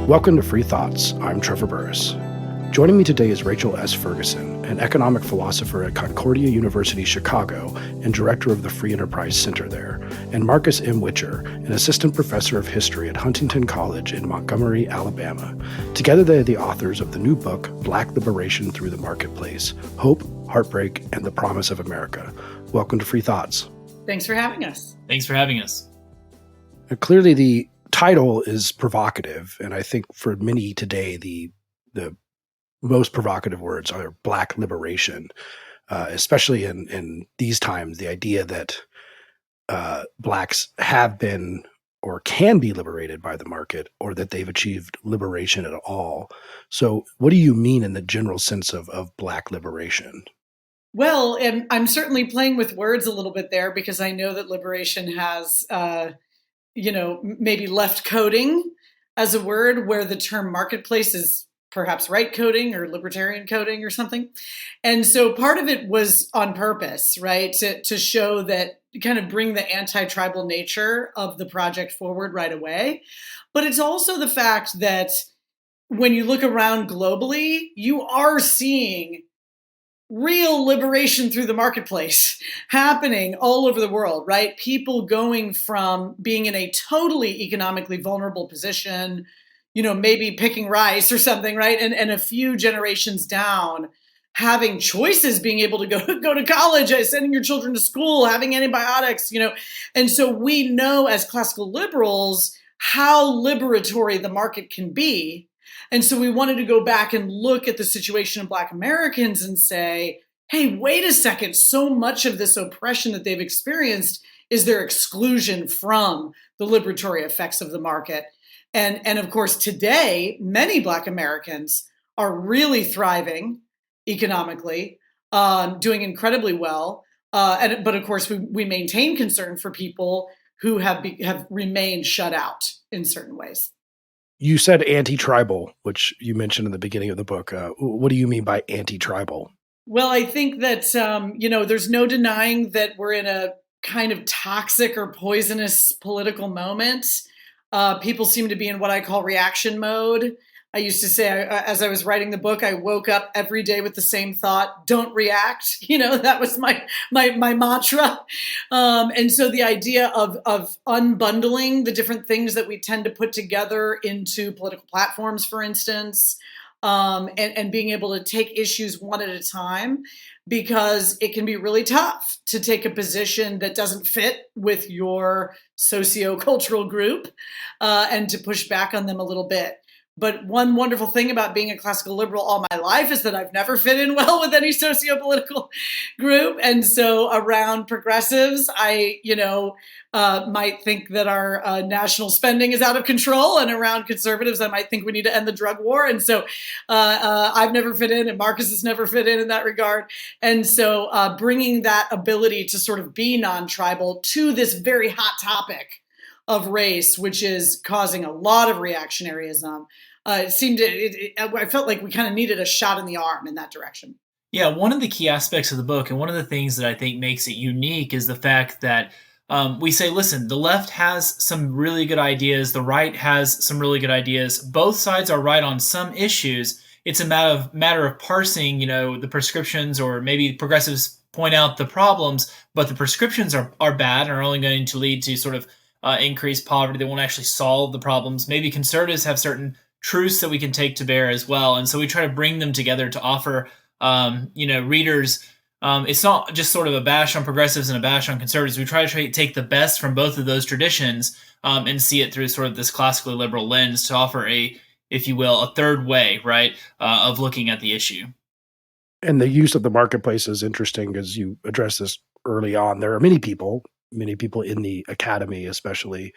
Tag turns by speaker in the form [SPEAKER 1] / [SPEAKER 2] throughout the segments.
[SPEAKER 1] Welcome to Free Thoughts. I'm Trevor Burrus. Joining me today is Rachel S. Ferguson, an economic philosopher at Concordia University, Chicago, and director of the Free Enterprise Center there, and Marcus M. Witcher, an assistant professor of history at Huntington College in Montgomery, Alabama. Together, they are the authors of the new book, Black Liberation Through the Marketplace: Hope, Heartbreak, and the Promise of America. Welcome to Free Thoughts.
[SPEAKER 2] Thanks for having us.
[SPEAKER 3] Thanks for having us.
[SPEAKER 1] Clearly, the title is provocative, and I think for many today, the most provocative words are Black liberation, especially in these times. The idea that Blacks have been or can be liberated by the market, or that they've achieved liberation at all. So, what do you mean in the general sense of Black liberation?
[SPEAKER 2] Well, and I'm certainly playing with words a little bit there because I know that liberation has maybe left coding as a word where the term marketplace is perhaps right coding or libertarian coding or something. And so part of it was on purpose, right? To show that, kind of bring the anti-tribal nature of the project forward right away. But it's also the fact that when you look around globally, you are seeing real liberation through the marketplace happening all over the world, right? People going from being in a totally economically vulnerable position, maybe picking rice or something, right? And a few generations down, having choices, being able to go to college, sending your children to school, having antibiotics, And so we know as classical liberals how liberatory the market can be. And so we wanted to go back and look at the situation of Black Americans and say, hey, wait a second, so much of this oppression that they've experienced is their exclusion from the liberatory effects of the market. And of course, today, many Black Americans are really thriving economically, doing incredibly well. But of course, we maintain concern for people who have remained shut out in certain ways.
[SPEAKER 1] You said anti-tribal, which you mentioned in the beginning of the book. What do you mean by anti-tribal?
[SPEAKER 2] Well, I think that, there's no denying that we're in a kind of toxic or poisonous political moment. People seem to be in what I call reaction mode. I used to say, as I was writing the book, I woke up every day with the same thought: don't react. That was my mantra. And so the idea of unbundling the different things that we tend to put together into political platforms, for instance, and being able to take issues one at a time, because it can be really tough to take a position that doesn't fit with your sociocultural group and to push back on them a little bit. But one wonderful thing about being a classical liberal all my life is that I've never fit in well with any socio-political group. And so around progressives, I, might think that our national spending is out of control. And around conservatives, I might think we need to end the drug war. And so I've never fit in, and Marcus has never fit in that regard. And so bringing that ability to sort of be non-tribal to this very hot topic of race, which is causing a lot of reactionaryism, I felt like we kind of needed a shot in the arm in that direction.
[SPEAKER 3] Yeah, one of the key aspects of the book, and one of the things that I think makes it unique, is the fact that we say, listen, the left has some really good ideas, the right has some really good ideas. Both sides are right on some issues. It's a matter of parsing, the prescriptions, or maybe progressives point out the problems, but the prescriptions are bad and are only going to lead to sort of increased poverty. They won't actually solve the problems. Maybe conservatives have certain truths that we can take to bear as well. And so we try to bring them together to offer, readers. It's not just sort of a bash on progressives and a bash on conservatives. We try to take the best from both of those traditions and see it through sort of this classically liberal lens to offer if you will, a third way, right, of looking at the issue.
[SPEAKER 1] And the use of the marketplace is interesting because you address this early on. There are many people in the academy especially,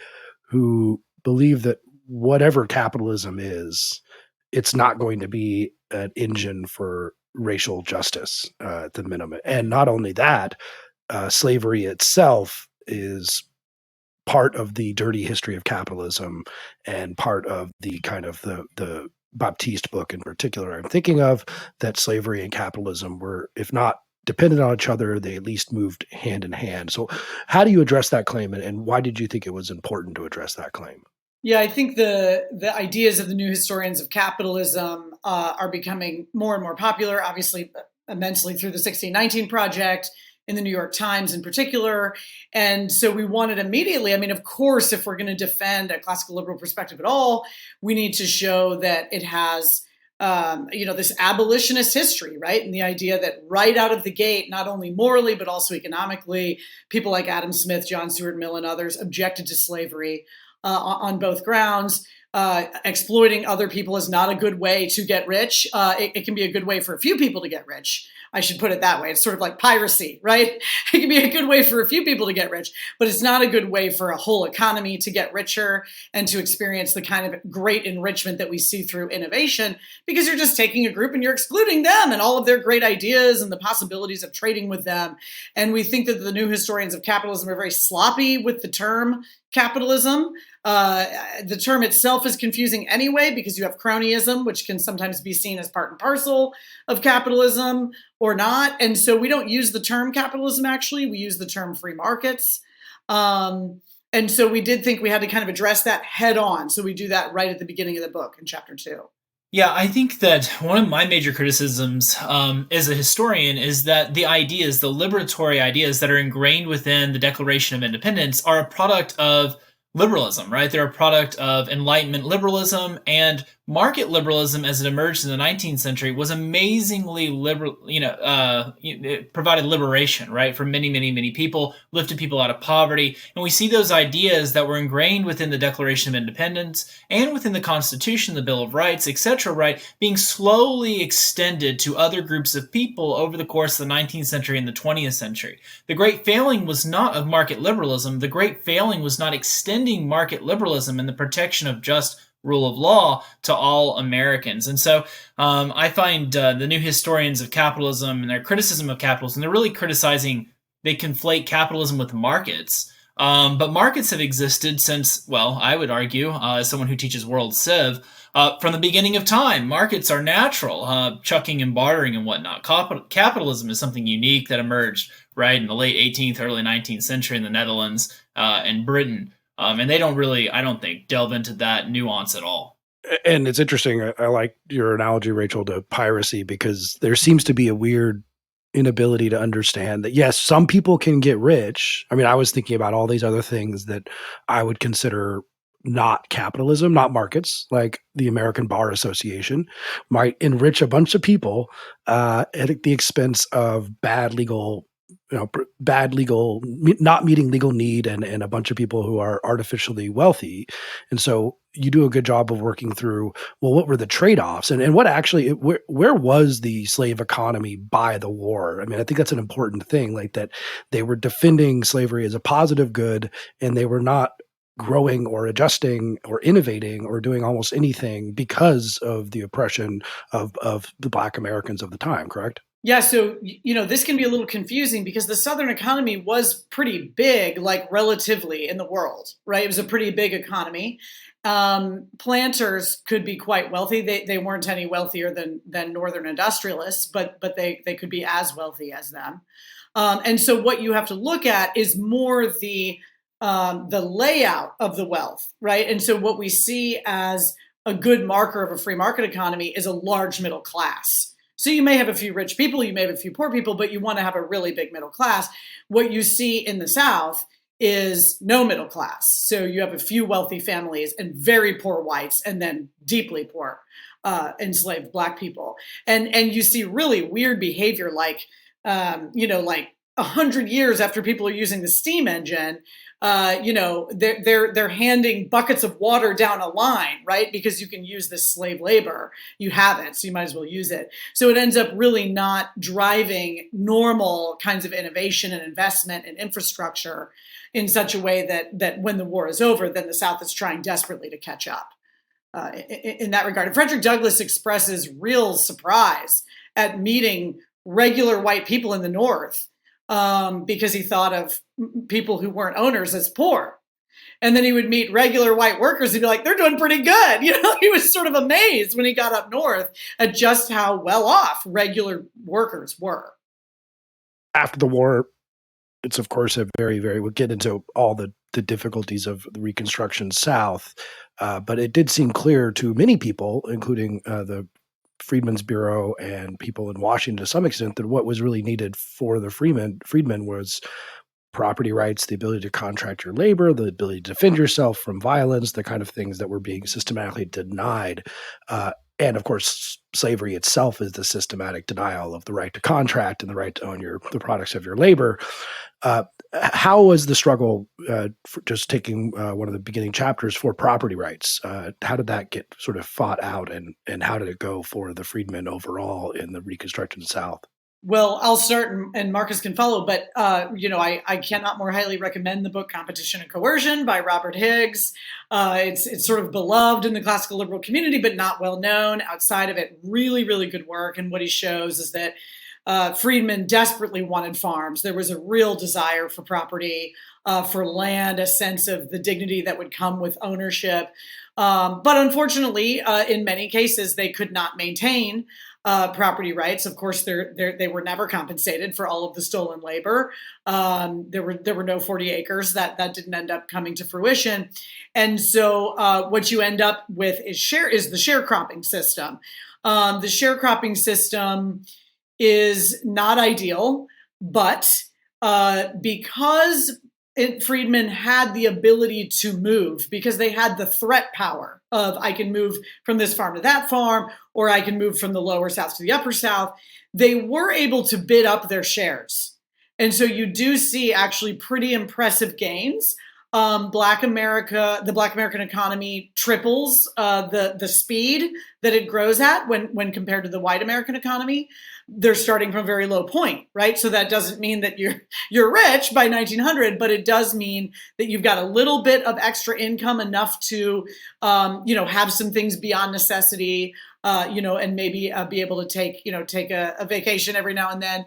[SPEAKER 1] who believe that whatever capitalism is, it's not going to be an engine for racial justice at the minimum. And not only that, slavery itself is part of the dirty history of capitalism and part of the kind of the Baptiste book in particular I'm thinking of, that slavery and capitalism were, if not dependent on each other, they at least moved hand in hand. So how do you address that claim, and why did you think it was important to address that claim?
[SPEAKER 2] Yeah, I think the ideas of the new historians of capitalism are becoming more and more popular, obviously immensely through the 1619 Project, in the New York Times in particular. And so we wanted immediately, I mean, of course, if we're going to defend a classical liberal perspective at all, we need to show that it has this abolitionist history, right? And the idea that right out of the gate, not only morally, but also economically, people like Adam Smith, John Stuart Mill, and others objected to slavery on both grounds. Exploiting other people is not a good way to get rich. It can be a good way for a few people to get rich. I should put it that way. It's sort of like piracy, right? It can be a good way for a few people to get rich, but it's not a good way for a whole economy to get richer and to experience the kind of great enrichment that we see through innovation, because you're just taking a group and you're excluding them and all of their great ideas and the possibilities of trading with them. And we think that the new historians of capitalism are very sloppy with the term capitalism. The term itself is confusing anyway, because you have cronyism, which can sometimes be seen as part and parcel of capitalism or not. And so we don't use the term capitalism, actually. We use the term free markets. And so we did think we had to kind of address that head on. So we do that right at the beginning of the book in chapter 2.
[SPEAKER 3] Yeah, I think that one of my major criticisms as a historian is that the ideas, the liberatory ideas that are ingrained within the Declaration of Independence, are a product of liberalism, right? They're a product of Enlightenment liberalism, and market liberalism as it emerged in the 19th century was amazingly liberal, it provided liberation, right? For many, many, many people, lifted people out of poverty. And we see those ideas that were ingrained within the Declaration of Independence and within the Constitution, the Bill of Rights, etc., right, being slowly extended to other groups of people over the course of the 19th century and the 20th century. The great failing was not of market liberalism. The great failing was not extending market liberalism and the protection of just rule of law to all Americans. And so I find the new historians of capitalism and their criticism of capitalism, they're really criticizing, they conflate capitalism with markets. But markets have existed since, well, I would argue, as someone who teaches world civ, from the beginning of time. Markets are natural, chucking and bartering and whatnot. Capitalism is something unique that emerged, right, in the late 18th, early 19th century in the Netherlands and Britain. And they don't really, I don't think, delve into that nuance at all.
[SPEAKER 1] And it's interesting. I like your analogy, Rachel, to piracy, because there seems to be a weird inability to understand that, yes, some people can get rich. I mean, I was thinking about all these other things that I would consider not capitalism, not markets, like the American Bar Association might enrich a bunch of people at the expense of bad legal, not meeting legal need, and a bunch of people who are artificially wealthy. And so you do a good job of working through, well, what were the trade-offs, and what actually, where was the slave economy by the war? I mean, I think that's an important thing, like that they were defending slavery as a positive good, and they were not growing or adjusting or innovating or doing almost anything because of the oppression of the Black Americans of the time, correct?
[SPEAKER 2] Yeah, so this can be a little confusing because the Southern economy was pretty big, like relatively in the world, right? It was a pretty big economy. Planters could be quite wealthy. They weren't any wealthier than Northern industrialists, but they could be as wealthy as them. And so what you have to look at is more the layout of the wealth, right? And so what we see as a good marker of a free market economy is a large middle class. So you may have a few rich people, you may have a few poor people, but you want to have a really big middle class. What you see in the South is no middle class. So you have a few wealthy families and very poor whites, and then deeply poor enslaved Black people. And you see really weird behavior, like 100 years after people are using the steam engine, they're handing buckets of water down a line, right? Because you can use this slave labor. You have it, so you might as well use it. So it ends up really not driving normal kinds of innovation and investment and infrastructure in such a way that when the war is over, then the South is trying desperately to catch up in that regard. And Frederick Douglass expresses real surprise at meeting regular white people in the North, because he thought of people who weren't owners as poor. And then he would meet regular white workers and be like, they're doing pretty good. He was sort of amazed when he got up north at just how well off regular workers were.
[SPEAKER 1] After the war, it's of course a very, very, we'll get into all the the difficulties of the Reconstruction South, but it did seem clear to many people, including the Freedmen's Bureau and people in Washington to some extent, that what was really needed for the freedmen was property rights, the ability to contract your labor, the ability to defend yourself from violence, the kind of things that were being systematically denied. And of course, slavery itself is the systematic denial of the right to contract and the right to own the products of your labor. How was the struggle, for just taking one of the beginning chapters, for property rights? How did that get sort of fought out, and how did it go for the freedmen overall in the Reconstruction South?
[SPEAKER 2] Well, I'll start and Marcus can follow, but I cannot more highly recommend the book Competition and Coercion by Robert Higgs. It's sort of beloved in the classical liberal community, but not well known outside of it. Really, really good work. And what he shows is that freedmen desperately wanted farms. There was a real desire for property, for land, a sense of the dignity that would come with ownership. But unfortunately, in many cases, they could not maintain property rights. Of course, they were never compensated for all of the stolen labor. There were no 40 acres that didn't end up coming to fruition. And so what you end up with is the sharecropping system. The sharecropping system is not ideal, but because freedmen had the ability to move, because they had the threat power of, I can move from this farm to that farm, or I can move from the lower South to the upper South, they were able to bid up their shares. And so you do see actually pretty impressive gains. The Black American economy triples the speed that it grows at when compared to the white American economy. They're starting from a very low point, right? So that doesn't mean that you're rich by 1900, but it does mean that you've got a little bit of extra income, enough to have some things beyond necessity, and maybe be able to take a vacation every now and then.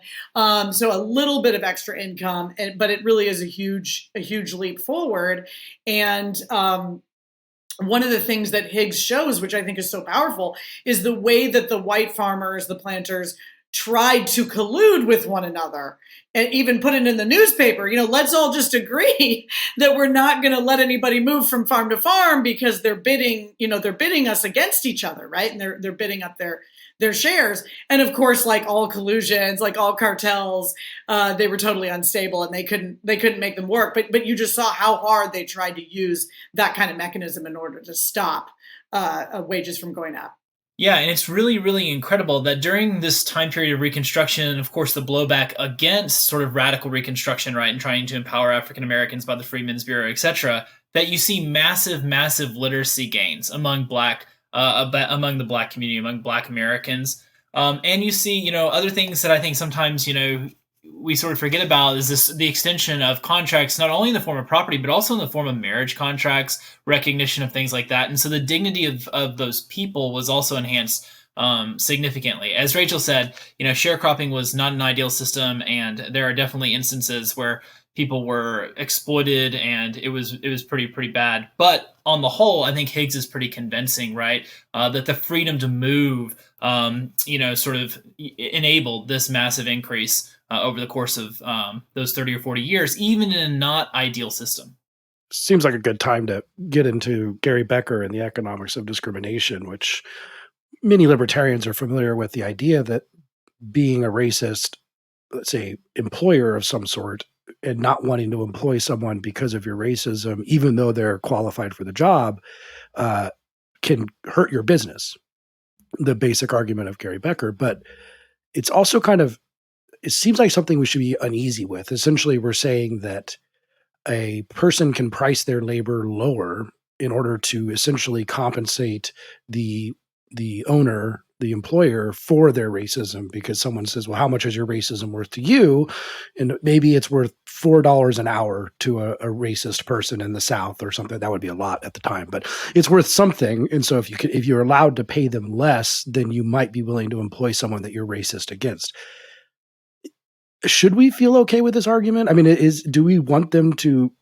[SPEAKER 2] So a little bit of extra income, but it really is a huge leap forward. And one of the things that Higgs shows, which I think is so powerful, is the way that the white farmers, the planters, tried to collude with one another and even put it in the newspaper. Let's all just agree that we're not going to let anybody move from farm to farm, because they're bidding us against each other, right? And they're bidding up their shares. And of course, like all collusions, like all cartels, they were totally unstable, and they couldn't make them work. But you just saw how hard they tried to use that kind of mechanism in order to stop wages from going up.
[SPEAKER 3] Yeah, and it's really, really incredible that during this time period of Reconstruction, and of course the blowback against sort of radical Reconstruction, right, and trying to empower African Americans by the Freedmen's Bureau, etc., that you see massive, massive literacy gains among among the Black community, among Black Americans, and you see, other things that I think sometimes, we sort of forget about is the extension of contracts, not only in the form of property, but also in the form of marriage contracts, recognition of things like that. And so the dignity of those people was also enhanced significantly. As Rachel said, sharecropping was not an ideal system, and there are definitely instances where people were exploited, and it was pretty bad. But on the whole, I think Higgs is pretty convincing, right? That the freedom to move, sort of enabled this massive increase over the course of those 30 or 40 years, even in a not ideal system.
[SPEAKER 1] Seems like a good time to get into Gary Becker and the economics of discrimination, which many libertarians are familiar with, the idea that being a racist, let's say, employer of some sort, and not wanting to employ someone because of your racism, even though they're qualified for the job, can hurt your business. The basic argument of Gary Becker. But it's also it seems like something we should be uneasy with. Essentially, we're saying that a person can price their labor lower in order to essentially compensate the owner, the employer, for their racism, because someone says, well, how much is your racism worth to you? And maybe it's worth $4 an hour to a racist person in the South or something. That would be a lot at the time, but it's worth something. And so if you're allowed to pay them less, then you might be willing to employ someone that you're racist against. Should we feel okay with this argument? I mean, do we want them to,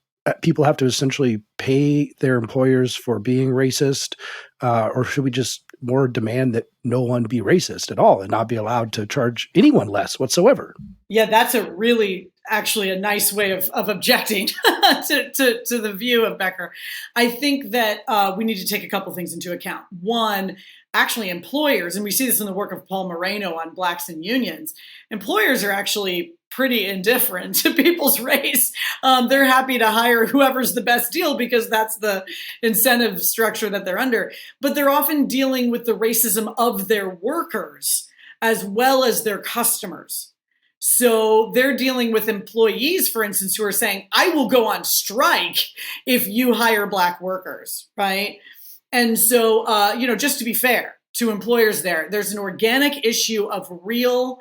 [SPEAKER 1] people have to essentially pay their employers for being racist? Or should we just more demand that no one be racist at all and not be allowed to charge anyone less whatsoever?
[SPEAKER 2] Yeah, that's a really actually a nice way of objecting to the view of Becker. I think that we need to take a couple things into account. One, actually employers, and we see this in the work of Paul Moreno on blacks and unions, employers are actually pretty indifferent to people's race. They're happy to hire whoever's the best deal because that's the incentive structure that they're under. But they're often dealing with the racism of their workers as well as their customers. So they're dealing with employees, for instance, who are saying, I will go on strike if you hire black workers, right? And so, just to be fair to employers there's an organic issue of real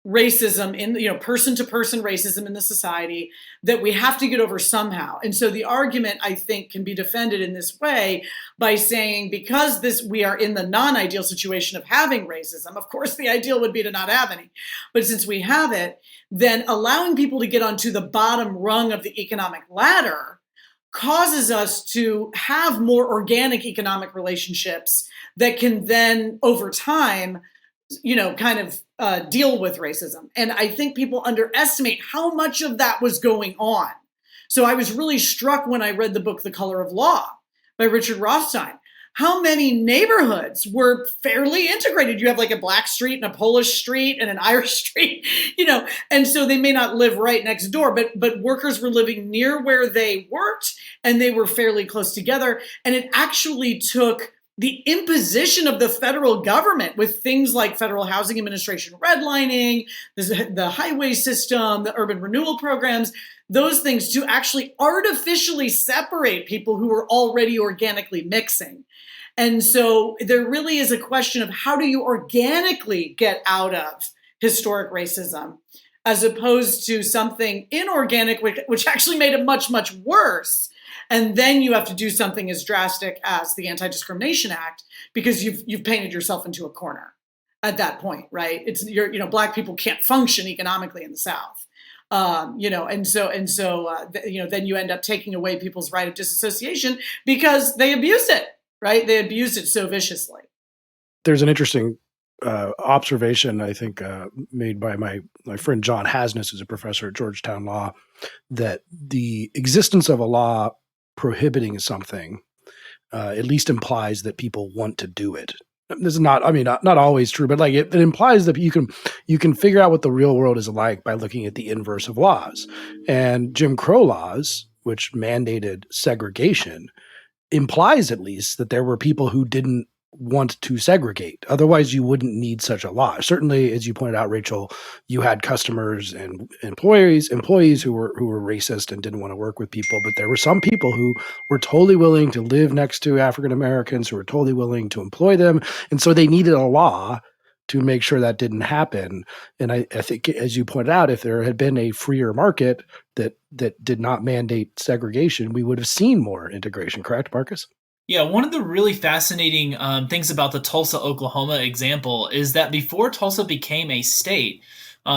[SPEAKER 2] racism in, person-to-person racism in the society that we have to get over somehow. And so the argument, I think, can be defended in this way by saying, because we are in the non-ideal situation of having racism, of course, the ideal would be to not have any. But since we have it, then allowing people to get onto the bottom rung of the economic ladder causes us to have more organic economic relationships that can then, over time, deal with racism. And I think people underestimate how much of that was going on. So I was really struck when I read the book, The Color of Law by Richard Rothstein, how many neighborhoods were fairly integrated. You have like a black street and a Polish street and an Irish street, and so they may not live right next door, but workers were living near where they worked and they were fairly close together. And it actually took the imposition of the federal government with things like Federal Housing Administration redlining, the highway system, the urban renewal programs, those things to actually artificially separate people who were already organically mixing. And so there really is a question of how do you organically get out of historic racism as opposed to something inorganic, which actually made it much, much worse. And then you have to do something as drastic as the Anti-Discrimination Act because you've painted yourself into a corner at that point, right? Black people can't function economically in the South, and so then you end up taking away people's right of disassociation because they abuse it, right? They abuse it so viciously.
[SPEAKER 1] There's an interesting observation, I think, made by my friend John Hasness, who's a professor at Georgetown Law, that the existence of a law prohibiting something at least implies that people want to do it. This is not always true, but like it implies that you can figure out what the real world is like by looking at the inverse of laws. And Jim Crow laws, which mandated segregation, implies at least that there were people who didn't want to segregate. Otherwise, you wouldn't need such a law. Certainly, as you pointed out, Rachel, you had customers and employees who were racist and didn't want to work with people. But there were some people who were totally willing to live next to African Americans, who were totally willing to employ them. And so they needed a law to make sure that didn't happen. And I think, as you pointed out, if there had been a freer market that did not mandate segregation, we would have seen more integration. Correct, Marcus?
[SPEAKER 3] Yeah, one of the really fascinating things about the Tulsa, Oklahoma example is that before Tulsa became a state,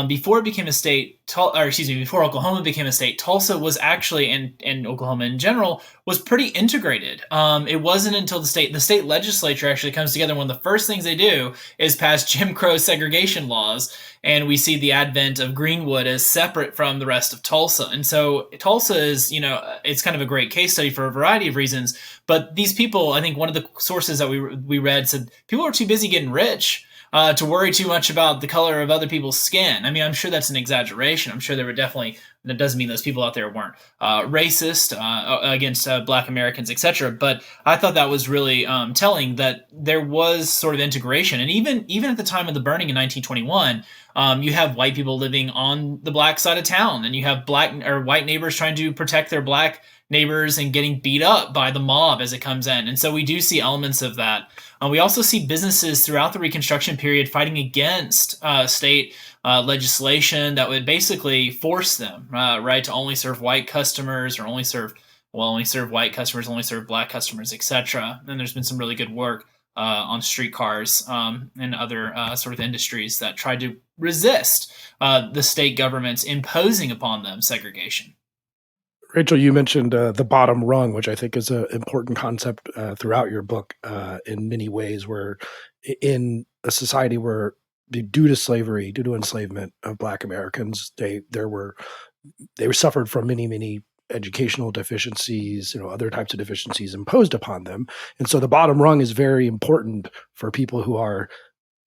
[SPEAKER 3] before Oklahoma became a state, Tulsa was actually, and Oklahoma in general, was pretty integrated. It wasn't until the state legislature actually comes together. One of the first things they do is pass Jim Crow segregation laws, and we see the advent of Greenwood as separate from the rest of Tulsa. And so Tulsa is, it's kind of a great case study for a variety of reasons. But these people, I think one of the sources that we read said people are too busy getting rich to worry too much about the color of other people's skin. I mean, I'm sure that's an exaggeration. I'm sure there were definitely, that doesn't mean those people out there weren't racist against Black Americans, etc. But I thought that was really telling that there was sort of integration. And even at the time of the burning in 1921, you have white people living on the black side of town, and you have white neighbors trying to protect their black neighbors and getting beat up by the mob as it comes in. And so we do see elements of that. We also see businesses throughout the Reconstruction period fighting against state legislation that would basically force them, to only serve white customers, or only serve white customers, only serve black customers, etc. And there's been some really good work on streetcars and other sort of industries that tried to resist the state governments imposing upon them segregation.
[SPEAKER 1] Rachel, you mentioned the bottom rung, which I think is an important concept throughout your book in many ways, where in a society where due to slavery, due to enslavement of Black Americans, there were they suffered from many, many educational deficiencies, other types of deficiencies imposed upon them. And so the bottom rung is very important for people who are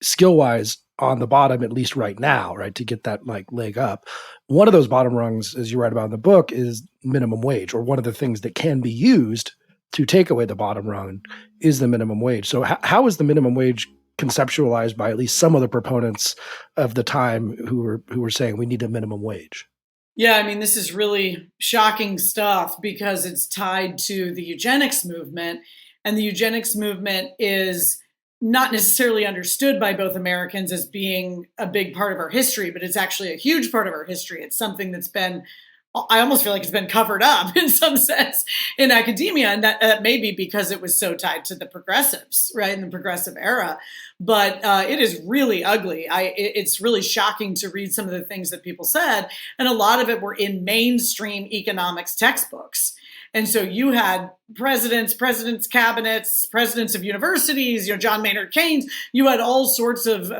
[SPEAKER 1] skill wise on the bottom, at least right now, right, to get that like leg up. One of those bottom rungs, as you write about in the book, is minimum wage, or one of the things that can be used to take away the bottom rung is the minimum wage. So how is the minimum wage conceptualized by at least some of the proponents of the time who were saying we need a minimum wage?
[SPEAKER 2] Yeah, I mean, this is really shocking stuff because it's tied to the eugenics movement. And the eugenics movement is not necessarily understood by both Americans as being a big part of our history, but it's actually a huge part of our history. It's something that's been, I almost feel like it's been covered up in some sense in academia. And that may be because it was so tied to the progressives, right, in the progressive era. But it is really ugly. It's really shocking to read some of the things that people said. And a lot of it were in mainstream economics textbooks. And so you had presidents, cabinets, presidents of universities, John Maynard Keynes. You had all sorts of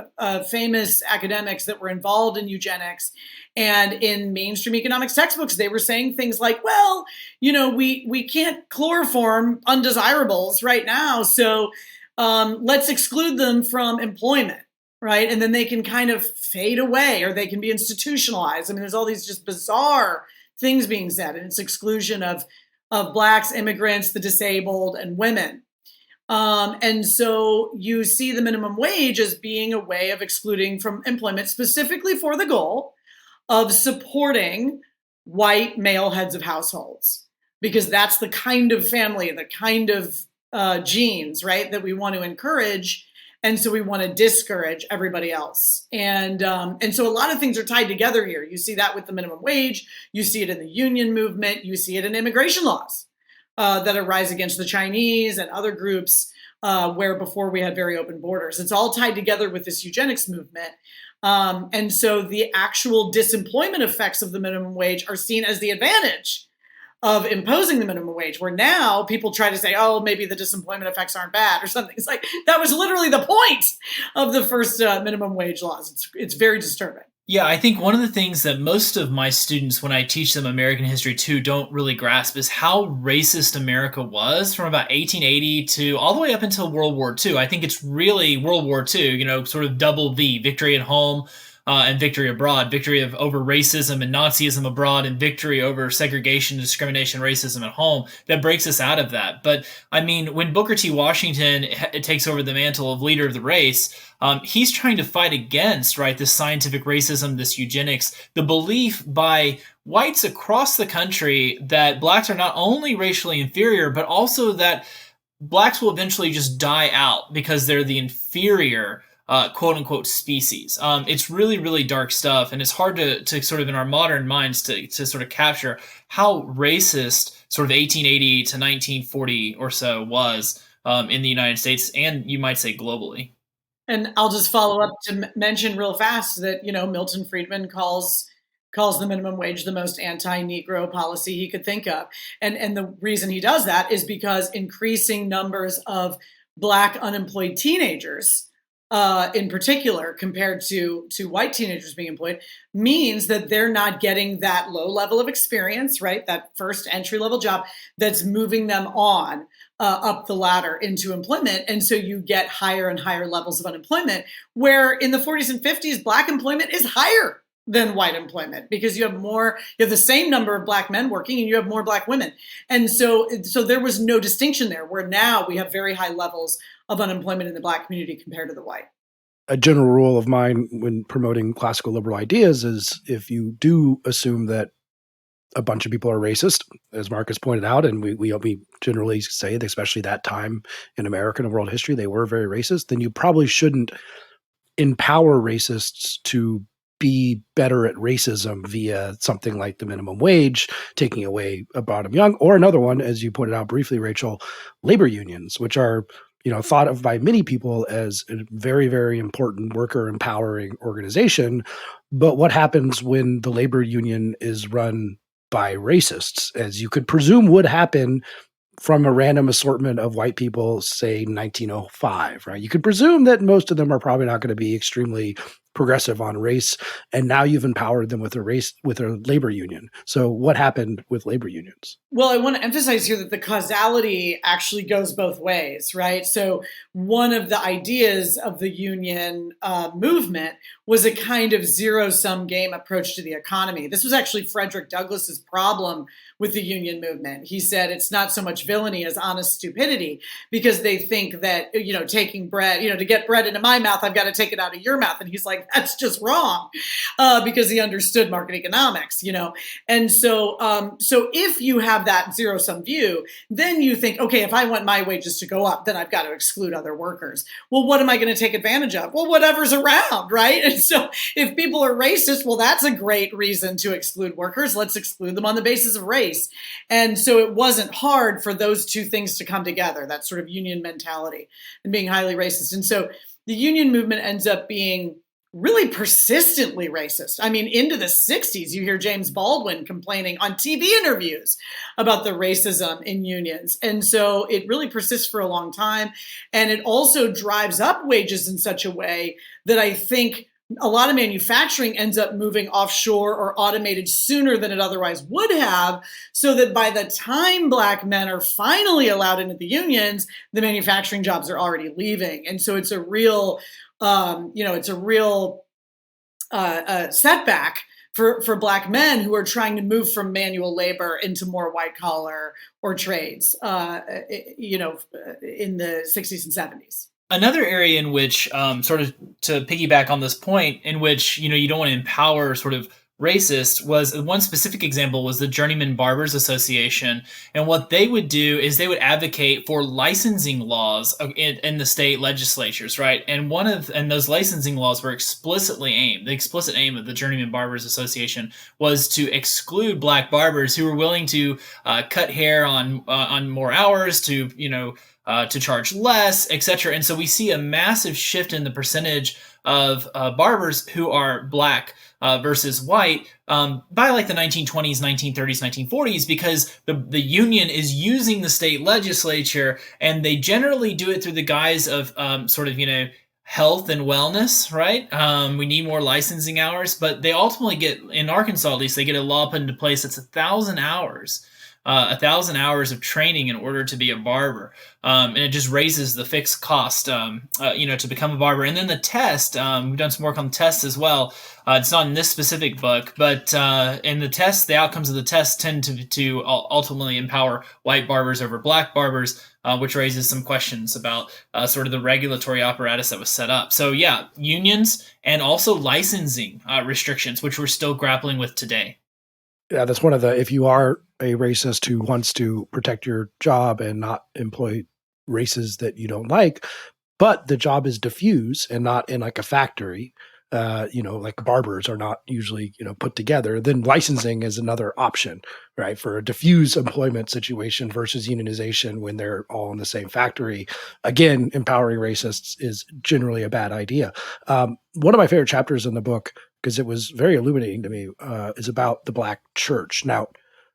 [SPEAKER 2] famous academics that were involved in eugenics. And in mainstream economics textbooks, they were saying things like, well, we can't chloroform undesirables right now. So let's exclude them from employment, right? And then they can kind of fade away or they can be institutionalized. I mean, there's all these just bizarre things being said, and it's exclusion of Blacks, immigrants, the disabled, and women. And so you see the minimum wage as being a way of excluding from employment, specifically for the goal of supporting white male heads of households, because that's the kind of family, the kind of genes, right, that we want to encourage. And so we want to discourage everybody else. And so a lot of things are tied together here. You see that with the minimum wage. You see it in the union movement. You see it in immigration laws that arise against the Chinese and other groups where before we had very open borders. It's all tied together with this eugenics movement. And so the actual disemployment effects of the minimum wage are seen as the advantage of imposing the minimum wage, where now people try to say, oh, maybe the disemployment effects aren't bad or something. It's like, that was literally the point of the first minimum wage laws. It's very disturbing.
[SPEAKER 3] Yeah, I think one of the things that most of my students, when I teach them American history too, don't really grasp is how racist America was from about 1880 to all the way up until World War II. I think it's really World War II, sort of double V, victory at home and victory abroad, victory over racism and Nazism abroad, and victory over segregation, discrimination, racism at home, that breaks us out of that. But I mean, when Booker T. Washington takes over the mantle of leader of the race, he's trying to fight against, right, this scientific racism, this eugenics, the belief by whites across the country that blacks are not only racially inferior, but also that blacks will eventually just die out because they're the inferior quote unquote species. It's really, really dark stuff. And it's hard to sort of in our modern minds to sort of capture how racist sort of 1880 to 1940 or so was in the United States, and you might say globally.
[SPEAKER 2] And I'll just follow up to mention real fast that, Milton Friedman calls the minimum wage the most anti-Negro policy he could think of. And the reason he does that is because increasing numbers of Black unemployed teenagers in particular, compared to white teenagers being employed, means that they're not getting that low level of experience, right? That first entry level job that's moving them on up the ladder into employment. And so you get higher and higher levels of unemployment, where in the 40s and 50s, Black employment is higher than white employment because you have the same number of Black men working and you have more Black women. And so there was no distinction there, where now we have very high levels of unemployment in the Black community compared to the white.
[SPEAKER 1] A general rule of mine when promoting classical liberal ideas is if you do assume that a bunch of people are racist, as Marcus pointed out, and we generally say that, especially that time in American and world history, they were very racist, then you probably shouldn't empower racists to be better at racism via something like the minimum wage, taking away a bottom young, or another one, as you pointed out briefly, Rachel, labor unions, which are thought of by many people as a very, very important worker empowering organization. But what happens when the labor union is run by racists, as you could presume would happen from a random assortment of white people, say 1905, right? You could presume that most of them are probably not going to be extremely progressive on race, and now you've empowered them with a labor union. So what happened with labor unions?
[SPEAKER 2] Well, I want to emphasize here that the causality actually goes both ways, right? So, one of the ideas of the union movement was a kind of zero sum game approach to the economy. This was actually Frederick Douglass's problem with the union movement. He said it's not so much villainy as honest stupidity, because they think that, taking bread, to get bread into my mouth, I've got to take it out of your mouth. And he's like, that's just wrong, because he understood market economics, And so if you have that zero sum view, then you think, okay, if I want my wages to go up, then I've got to exclude other workers. Well, what am I going to take advantage of? Well, whatever's around, right? And so if people are racist, well, that's a great reason to exclude workers. Let's exclude them on the basis of race. And so it wasn't hard for those two things to come together, that sort of union mentality and being highly racist. And so the union movement ends up being really persistently racist. I mean, into the 60s, you hear James Baldwin complaining on TV interviews about the racism in unions. And so it really persists for a long time. And it also drives up wages in such a way that I think a lot of manufacturing ends up moving offshore or automated sooner than it otherwise would have, so that by the time Black men are finally allowed into the unions, the manufacturing jobs are already leaving. And so it's a real setback for Black men who are trying to move from manual labor into more white collar or trades, in the 60s and 70s.
[SPEAKER 3] Another area in which, sort of to piggyback on this point, in which you don't want to empower sort of racist, was one specific example was the Journeyman Barbers Association. And what they would do is they would advocate for licensing laws in the state legislatures, right? And those licensing laws were the explicit aim of the Journeyman Barbers Association was to exclude Black barbers who were willing to cut hair on more hours, to charge less, etc. And so we see a massive shift in the percentage of barbers who are Black versus white by like the 1920s, 1930s, 1940s, because the union is using the state legislature, and they generally do it through the guise of health and wellness, right? We need more licensing hours, but they ultimately get, in Arkansas at least, they get a law put into place that's 1,000 hours. 1,000 hours of training in order to be a barber. And it just raises the fixed cost, to become a barber. And then the test, we've done some work on the test as well. It's not in this specific book, but in the test, the outcomes of the test tend to ultimately empower white barbers over Black barbers, which raises some questions about sort of the regulatory apparatus that was set up. So yeah, unions and also licensing restrictions, which we're still grappling with today.
[SPEAKER 1] Yeah, that's one of the, if you are a racist who wants to protect your job and not employ races that you don't like, but the job is diffuse and not in like a factory, like barbers are not usually, put together, then licensing is another option, right? For a diffuse employment situation versus unionization when they're all in the same factory. Again, empowering racists is generally a bad idea. One of my favorite chapters in the book, because it was very illuminating to me, is about the Black church. Now,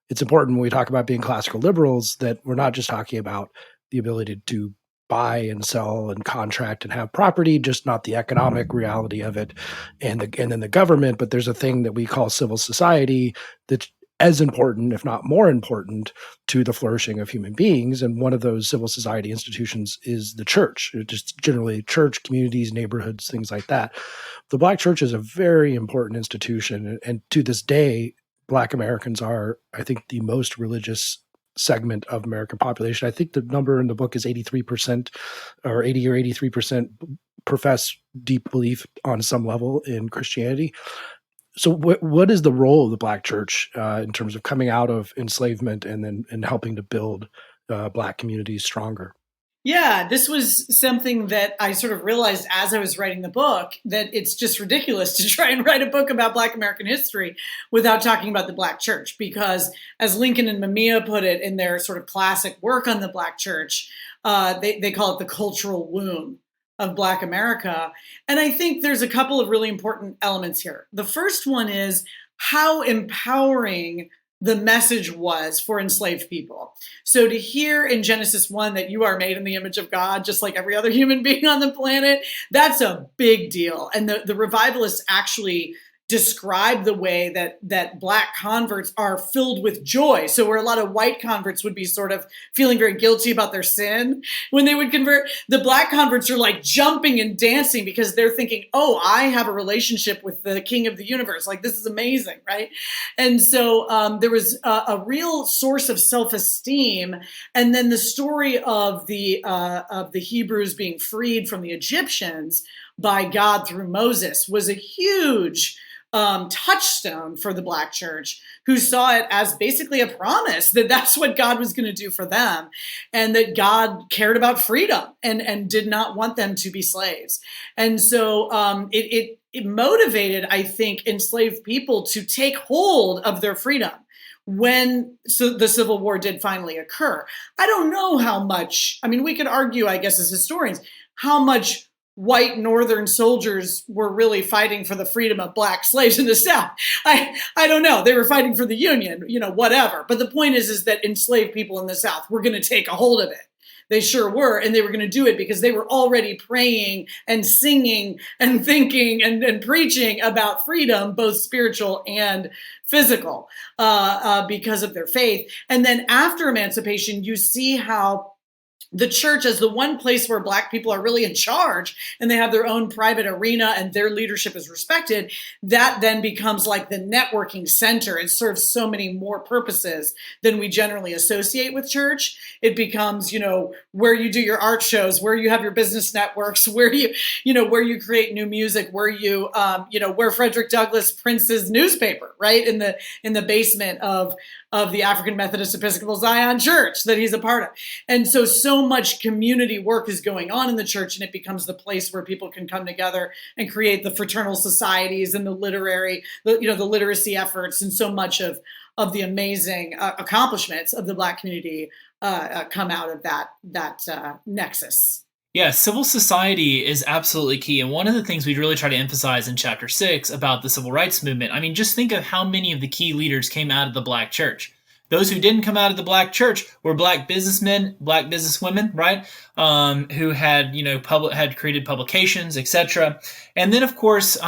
[SPEAKER 1] it's important when we talk about being classical liberals that we're not just talking about the ability to buy and sell and contract and have property, just not the economic reality of it, and then the government. But there's a thing that we call civil society that's as important, if not more important, to the flourishing of human beings. And one of those civil society institutions is the church, just generally church, communities, neighborhoods, things like that. The Black church is a very important institution. And to this day, Black Americans are, I think, the most religious segment of American population. I think the number in the book is 83% or 80 or 83% profess deep belief on some level in Christianity. So what is the role of the Black church in terms of coming out of enslavement and helping to build Black communities stronger?
[SPEAKER 2] Yeah, this was something that I sort of realized as I was writing the book, that it's just ridiculous to try and write a book about Black American history without talking about the Black church. Because as Lincoln and Mamiya put it in their sort of classic work on the Black church, they call it the cultural womb of Black America. And I think there's a couple of really important elements here. The first one is how empowering the message was for enslaved people. So to hear in Genesis 1 that you are made in the image of God, just like every other human being on the planet, that's a big deal. And the revivalists actually describe the way that Black converts are filled with joy. So where a lot of white converts would be sort of feeling very guilty about their sin when they would convert, the Black converts are like jumping and dancing because they're thinking, oh, I have a relationship with the King of the universe. Like, this is amazing, right? And so there was a real source of self-esteem. And then the story of the Hebrews being freed from the Egyptians by God through Moses was a huge touchstone for the Black church, who saw it as basically a promise that that's what God was going to do for them, and that God cared about freedom and did not want them to be slaves. And so it motivated, I think, enslaved people to take hold of their freedom when the Civil War did finally occur. I don't know how much, I mean, we could argue, I guess, as historians, how much white Northern soldiers were really fighting for the freedom of Black slaves in the South. I don't know. They were fighting for the Union, whatever. But the point is that enslaved people in the South were going to take a hold of it. They sure were. And they were going to do it because they were already praying and singing and thinking and preaching about freedom, both spiritual and physical, because of their faith. And then after emancipation, you see how the church, as the one place where Black people are really in charge and they have their own private arena and their leadership is respected, that then becomes like the networking center. It serves so many more purposes than we generally associate with church. It becomes, where you do your art shows, where you have your business networks, where you create new music, where where Frederick Douglass prints his newspaper, right? In the basement of the African Methodist Episcopal Zion Church that he's a part of. And so much community work is going on in the church, and it becomes the place where people can come together and create the fraternal societies and the literacy efforts, and so much of the amazing accomplishments of the Black community come out of that nexus.
[SPEAKER 3] Yeah, civil society is absolutely key. And one of the things we really try to emphasize in chapter 6 about the civil rights movement, I mean, just think of how many of the key leaders came out of the Black church. Those who didn't come out of the Black church were Black businessmen, Black businesswomen, right? Who had, had created publications, etc. And then, of course,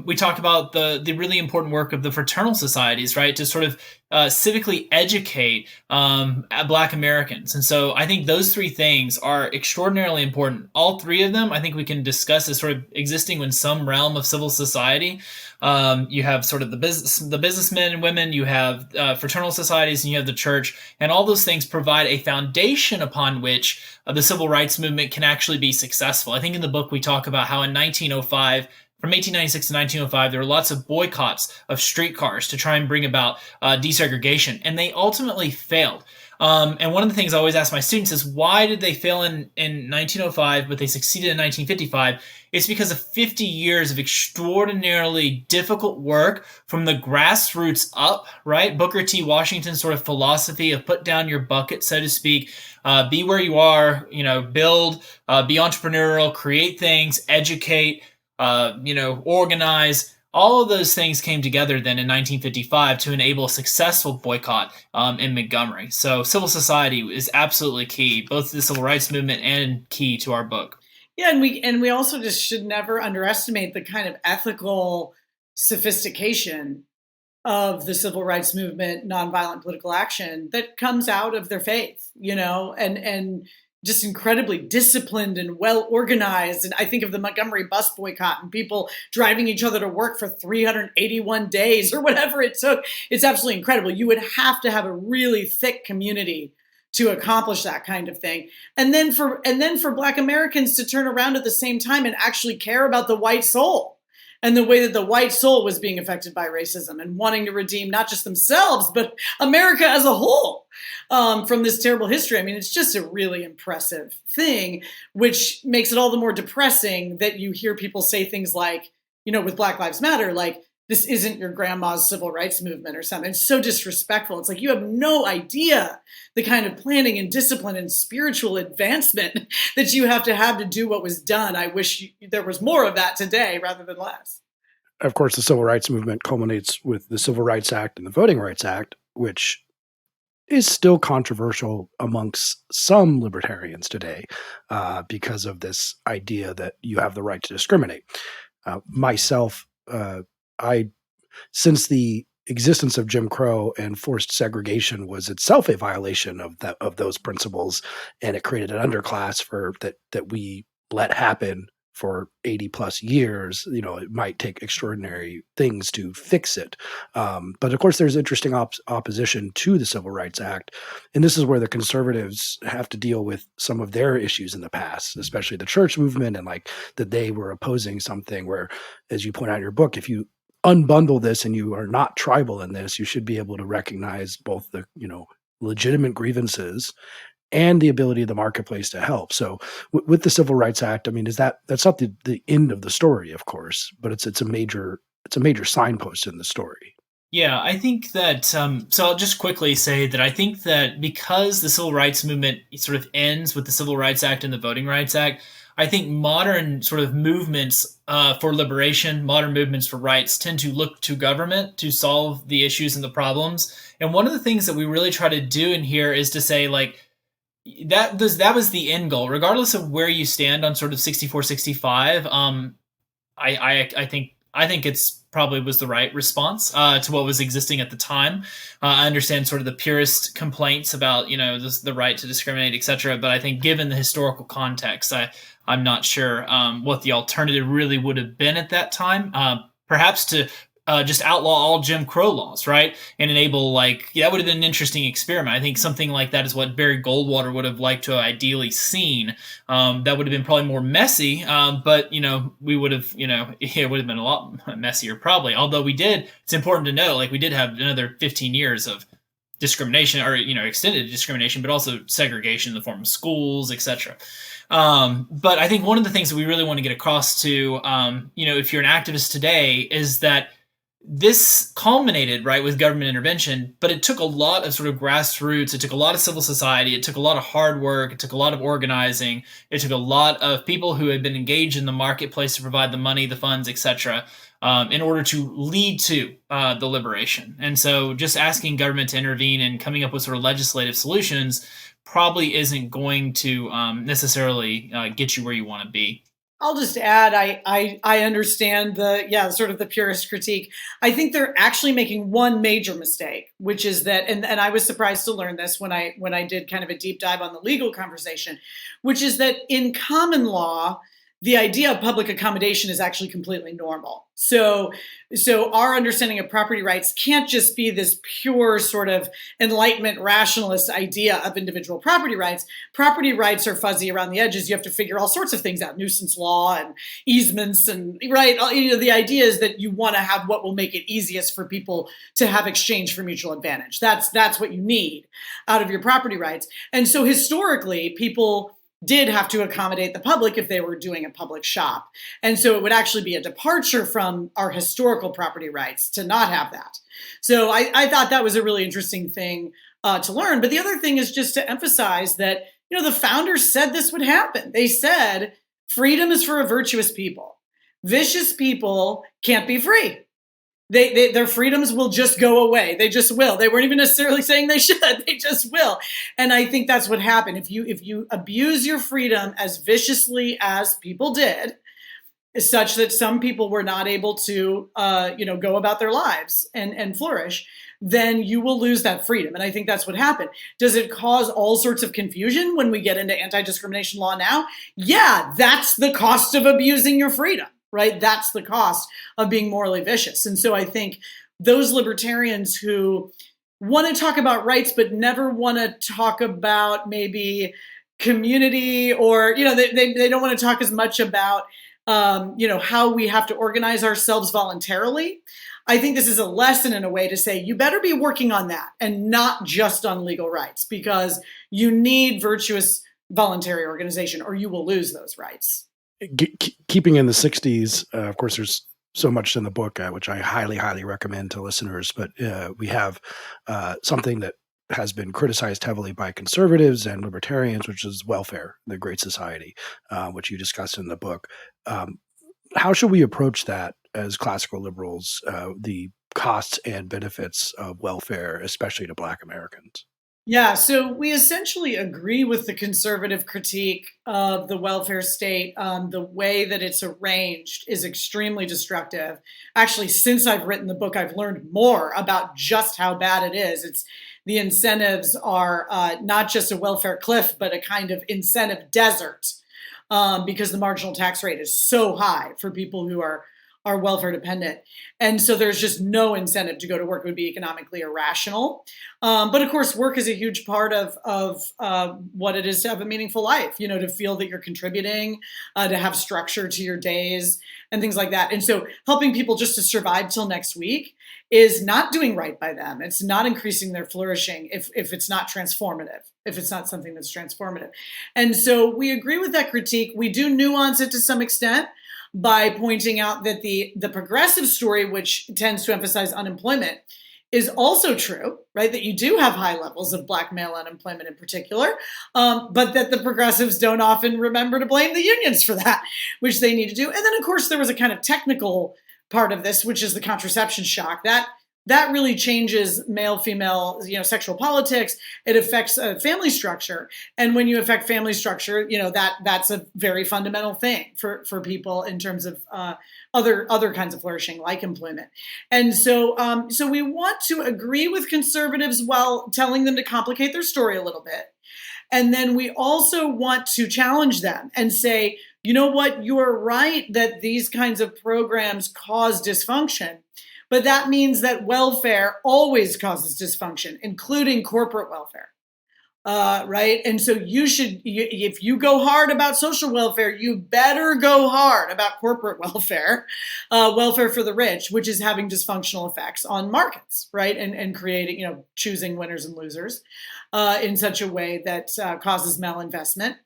[SPEAKER 3] we talked about the really important work of the fraternal societies, right? To sort of civically educate Black Americans. And so I think those three things are extraordinarily important. All three of them, I think we can discuss as sort of existing in some realm of civil society. You have sort of the businessmen and women, you have fraternal societies, and you have the church, and all those things provide a foundation upon which the civil rights movement can actually be successful. I think in the book we talk about how in 1905, from 1896 to 1905, there were lots of boycotts of streetcars to try and bring about desegregation, and they ultimately failed. And one of the things I always ask my students is, why did they fail in 1905, but they succeeded in 1955? It's because of 50 years of extraordinarily difficult work from the grassroots up, right? Booker T. Washington's sort of philosophy of put down your bucket, so to speak, be where you are, build, be entrepreneurial, create things, educate, organize. All of those things came together then in 1955 to enable a successful boycott in Montgomery. So civil society is absolutely key, both to the civil rights movement and key to our book.
[SPEAKER 2] Yeah, and we also just should never underestimate the kind of ethical sophistication of the civil rights movement, nonviolent political action that comes out of their faith, and just incredibly disciplined and well organized. And I think of the Montgomery bus boycott and people driving each other to work for 381 days or whatever it took. It's absolutely incredible. You would have to have a really thick community to accomplish that kind of thing. And then for Black Americans to turn around at the same time and actually care about the white soul and the way that the white soul was being affected by racism and wanting to redeem not just themselves, but America as a whole from this terrible history. I mean, it's just a really impressive thing, which makes it all the more depressing that you hear people say things like, with Black Lives Matter, like, this isn't your grandma's civil rights movement or something. It's so disrespectful. It's like, you have no idea the kind of planning and discipline and spiritual advancement that you have to do what was done. I wish there was more of that today rather than less.
[SPEAKER 1] Of course, the civil rights movement culminates with the Civil Rights Act and the Voting Rights Act, which is still controversial amongst some libertarians today because of this idea that you have the right to discriminate. Myself, I since the existence of Jim Crow and forced segregation was itself a violation of those principles, and it created an underclass for that we let happen for 80 plus years. It might take extraordinary things to fix it. But of course, there's interesting opposition to the Civil Rights Act. And this is where the conservatives have to deal with some of their issues in the past, especially the church movement, and like that they were opposing something where, as you point out in your book, if you unbundle this and you are not tribal in this, you should be able to recognize both the, legitimate grievances and the ability of the marketplace to help. So with the Civil Rights Act, I mean, that's not the end of the story, of course, but it's a major signpost in the story.
[SPEAKER 3] Yeah, I think that, so I'll just quickly say that I think that because the civil rights movement sort of ends with the Civil Rights Act and the Voting Rights Act, I think modern sort of movements for liberation, modern movements for rights tend to look to government to solve the issues and the problems. And one of the things that we really try to do in here is to say, like, that was the end goal, regardless of where you stand on sort of 64, 65. I think it's probably was the right response to what was existing at the time. I understand sort of the purist complaints about the right to discriminate, etc. But I think given the historical context, I'm not sure what the alternative really would have been at that time. Perhaps to just outlaw all Jim Crow laws, right? And enable, that would have been an interesting experiment. I think something like that is what Barry Goldwater would have liked to have ideally seen. That would have been probably more messy, but, we would have, it would have been a lot messier probably. Although it's important to note, we did have another 15 years of discrimination or, extended discrimination, but also segregation in the form of schools, etc. But I think one of the things that we really want to get across to, if you're an activist today, is that this culminated right with government intervention, but it took a lot of sort of grassroots. It took a lot of civil society. It took a lot of hard work. It took a lot of organizing. It took a lot of people who had been engaged in the marketplace to provide the money, the funds, etc., in order to lead to the liberation. And so just asking government to intervene and coming up with sort of legislative solutions probably isn't going to necessarily get you where you want to be.
[SPEAKER 2] I'll just add, I understand sort of the purist critique. I think they're actually making one major mistake, which is that, and I was surprised to learn this when I did kind of a deep dive on the legal conversation, which is that in common law, the idea of public accommodation is actually completely normal. So our understanding of property rights can't just be this pure sort of enlightenment rationalist idea of individual property rights. Property rights are fuzzy around the edges. You have to figure all sorts of things out, nuisance law and easements and right. The idea is that you want to have what will make it easiest for people to have exchange for mutual advantage. That's what you need out of your property rights. And so historically, people did have to accommodate the public if they were doing a public shop. And so it would actually be a departure from our historical property rights to not have that. So I thought that was a really interesting thing to learn. But the other thing is just to emphasize that, the founders said this would happen. They said freedom is for a virtuous people. Vicious people can't be free. Their freedoms will just go away. They just will. They weren't even necessarily saying they should. They just will. And I think that's what happened. If you abuse your freedom as viciously as people did, such that some people were not able to, go about their lives and flourish, then you will lose that freedom. And I think that's what happened. Does it cause all sorts of confusion when we get into anti-discrimination law now? Yeah, that's the cost of abusing your freedom. Right? That's the cost of being morally vicious. And so I think those libertarians who want to talk about rights, but never want to talk about maybe community or, they don't want to talk as much about, how we have to organize ourselves voluntarily. I think this is a lesson in a way to say, you better be working on that and not just on legal rights, because you need virtuous voluntary organization or you will lose those rights.
[SPEAKER 1] Keeping in the 60s, of course, there's so much in the book, which I highly, highly recommend to listeners. But we have something that has been criticized heavily by conservatives and libertarians, which is welfare, the Great Society, which you discuss in the book. How should we approach that as classical liberals, the costs and benefits of welfare, especially to Black Americans.
[SPEAKER 2] Yeah, so we essentially agree with the conservative critique of the welfare state. The way that it's arranged is extremely destructive. Actually, since I've written the book, I've learned more about just how bad it is. It's the incentives are not just a welfare cliff, but a kind of incentive desert, because the marginal tax rate is so high for people who are welfare dependent. And so there's just no incentive to go to work. It would be economically irrational. But of course, work is a huge part of what it is to have a meaningful life, to feel that you're contributing, to have structure to your days and things like that. And so helping people just to survive till next week is not doing right by them. It's not increasing their flourishing if it's not transformative, if it's not something that's transformative. And so we agree with that critique. We do nuance it to some extent by pointing out that the progressive story, which tends to emphasize unemployment, is also true, right? That you do have high levels of Black male unemployment in particular, but that the progressives don't often remember to blame the unions for that, which they need to do. And then, of course, there was a kind of technical part of this, which is the contraception shock. That really changes male-female, sexual politics. It affects family structure, and when you affect family structure, that's a very fundamental thing for people in terms of other kinds of flourishing, like employment. And so we want to agree with conservatives while telling them to complicate their story a little bit, and then we also want to challenge them and say, you know what, you're right that these kinds of programs cause dysfunction. But that means that welfare always causes dysfunction, including corporate welfare, right? And so if you go hard about social welfare, you better go hard about corporate welfare, welfare for the rich, which is having dysfunctional effects on markets, right? And creating, choosing winners and losers in such a way that causes malinvestment.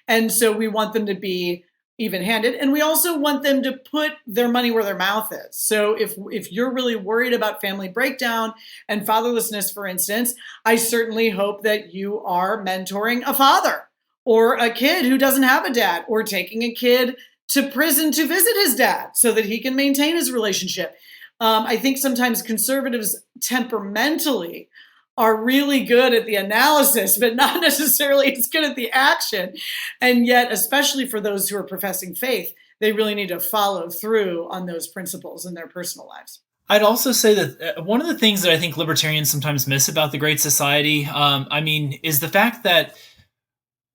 [SPEAKER 2] And so we want them to be even-handed, and we also want them to put their money where their mouth is. So if you're really worried about family breakdown and fatherlessness, for instance, I certainly hope that you are mentoring a father or a kid who doesn't have a dad, or taking a kid to prison to visit his dad so that he can maintain his relationship. I think sometimes conservatives temperamentally are really good at the analysis, but not necessarily as good at the action. And yet, especially for those who are professing faith, they really need to follow through on those principles in their personal lives.
[SPEAKER 3] I'd also say that one of the things that I think libertarians sometimes miss about the Great Society, is the fact that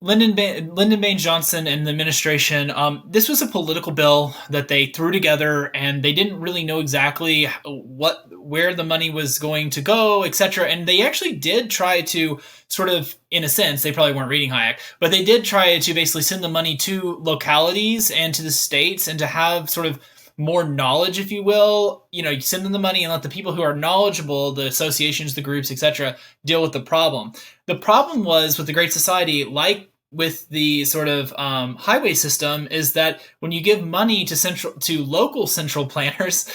[SPEAKER 3] Lyndon Baines Johnson and the administration, this was a political bill that they threw together, and they didn't really know exactly where the money was going to go, etc. And they actually did try to sort of, in a sense, they probably weren't reading Hayek, but they did try to basically send the money to localities and to the states, and to have sort of more knowledge, if you will. You send them the money and let the people who are knowledgeable, the associations, the groups, etc., deal with the problem. The problem was with the Great Society, like with the sort of highway system, is that when you give money to local central planners,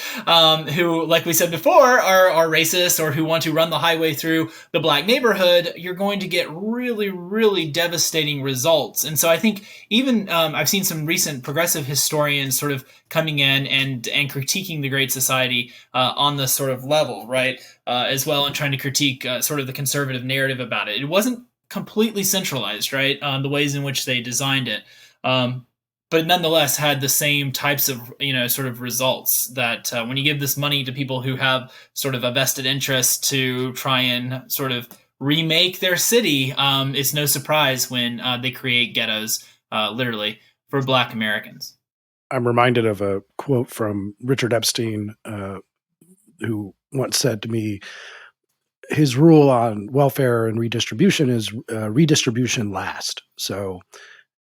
[SPEAKER 3] who, like we said before, are racist, or who want to run the highway through the Black neighborhood, you're going to get really, really devastating results. And so I think even I've seen some recent progressive historians sort of coming in and critiquing the Great Society on this sort of level, right, as well, and trying to critique sort of the conservative narrative about it. It wasn't completely centralized, right? The ways in which they designed it, but nonetheless had the same types of, sort of results that when you give this money to people who have sort of a vested interest to try and sort of remake their city, it's no surprise when they create ghettos, literally, for Black Americans.
[SPEAKER 1] I'm reminded of a quote from Richard Epstein, who once said to me, his rule on welfare and redistribution is redistribution last. So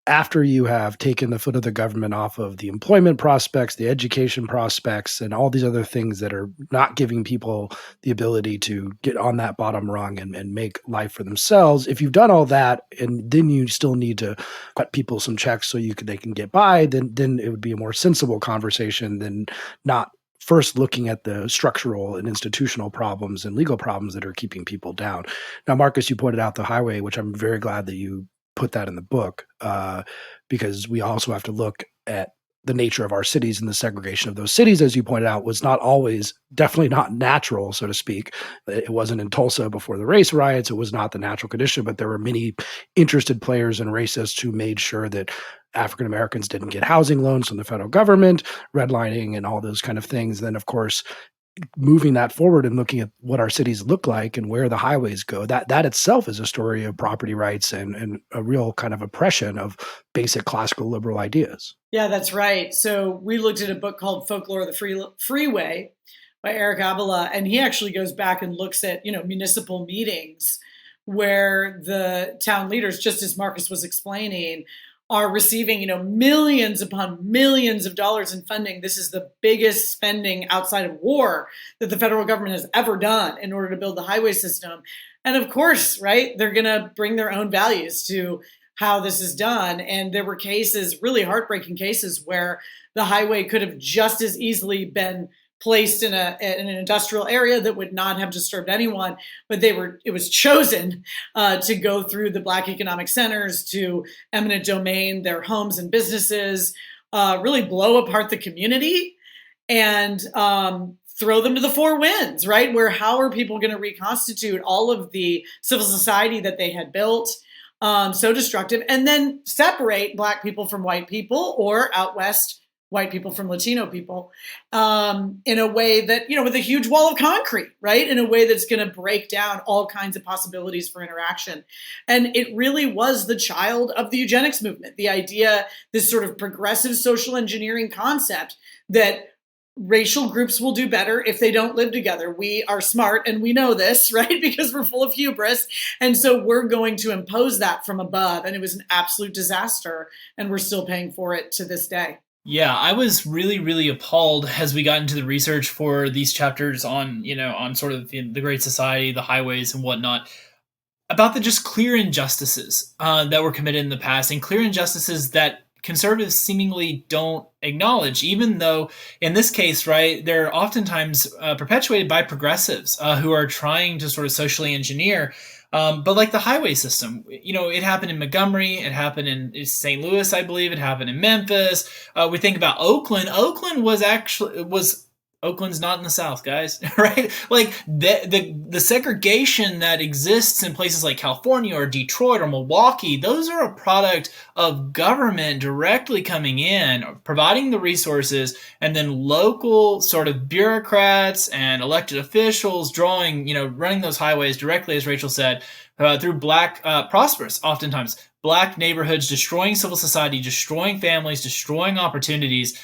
[SPEAKER 1] after you have taken the foot of the government off of the employment prospects, the education prospects, and all these other things that are not giving people the ability to get on that bottom rung and make life for themselves, if you've done all that and then you still need to cut people some checks so they can get by, then it would be a more sensible conversation than not first looking at the structural and institutional problems and legal problems that are keeping people down. Now, Marcus, you pointed out the highway, which I'm very glad that you put that in the book, because we also have to look at the nature of our cities and the segregation of those cities, as you pointed out, was not always, definitely not natural, so to speak. It wasn't in Tulsa before the race riots. It was not the natural condition, but there were many interested players and racists who made sure that African Americans didn't get housing loans from the federal government, redlining and all those kind of things. Then, of course, moving that forward and looking at what our cities look like and where the highways go, that itself is a story of property rights and a real kind of oppression of basic classical liberal ideas.
[SPEAKER 2] Yeah, that's right. So we looked at a book called Folklore of the Freeway by Eric Abela, and he actually goes back and looks at, municipal meetings where the town leaders, just as Marcus was explaining, are receiving, millions upon millions of dollars in funding. This is the biggest spending outside of war that the federal government has ever done in order to build the highway system. And of course, right, they're going to bring their own values to how this is done. And there were cases, really heartbreaking cases, where the highway could have just as easily been placed in an industrial area that would not have disturbed anyone, but it was chosen to go through the Black economic centers, to eminent domain their homes and businesses, really blow apart the community and throw them to the four winds, right? Where how are people going to reconstitute all of the civil society that they had built? So destructive, and then separate Black people from white people, or out West, white people from Latino people, in a way that, with a huge wall of concrete, right? In a way that's going to break down all kinds of possibilities for interaction. And it really was the child of the eugenics movement, the idea, this sort of progressive social engineering concept that racial groups will do better if they don't live together. We are smart and we know this, right? Because we're full of hubris. And so we're going to impose that from above. And it was an absolute disaster. And we're still paying for it to this day.
[SPEAKER 3] Yeah, I was really, really appalled as we got into the research for these chapters on, on sort of the Great Society, the highways and whatnot, about the just clear injustices that were committed in the past, and clear injustices that conservatives seemingly don't acknowledge, even though in this case, right, they're oftentimes perpetuated by progressives who are trying to sort of socially engineer. But like the highway system, it happened in Montgomery, it happened in St. Louis, I believe, it happened in Memphis. We think about Oakland. Oakland's not in the South, guys, right? Like the segregation that exists in places like California or Detroit or Milwaukee, those are a product of government directly coming in, providing the resources, and then local sort of bureaucrats and elected officials running those highways directly, as Rachel said, through Black, prosperous, oftentimes, Black neighborhoods, destroying civil society, destroying families, destroying opportunities.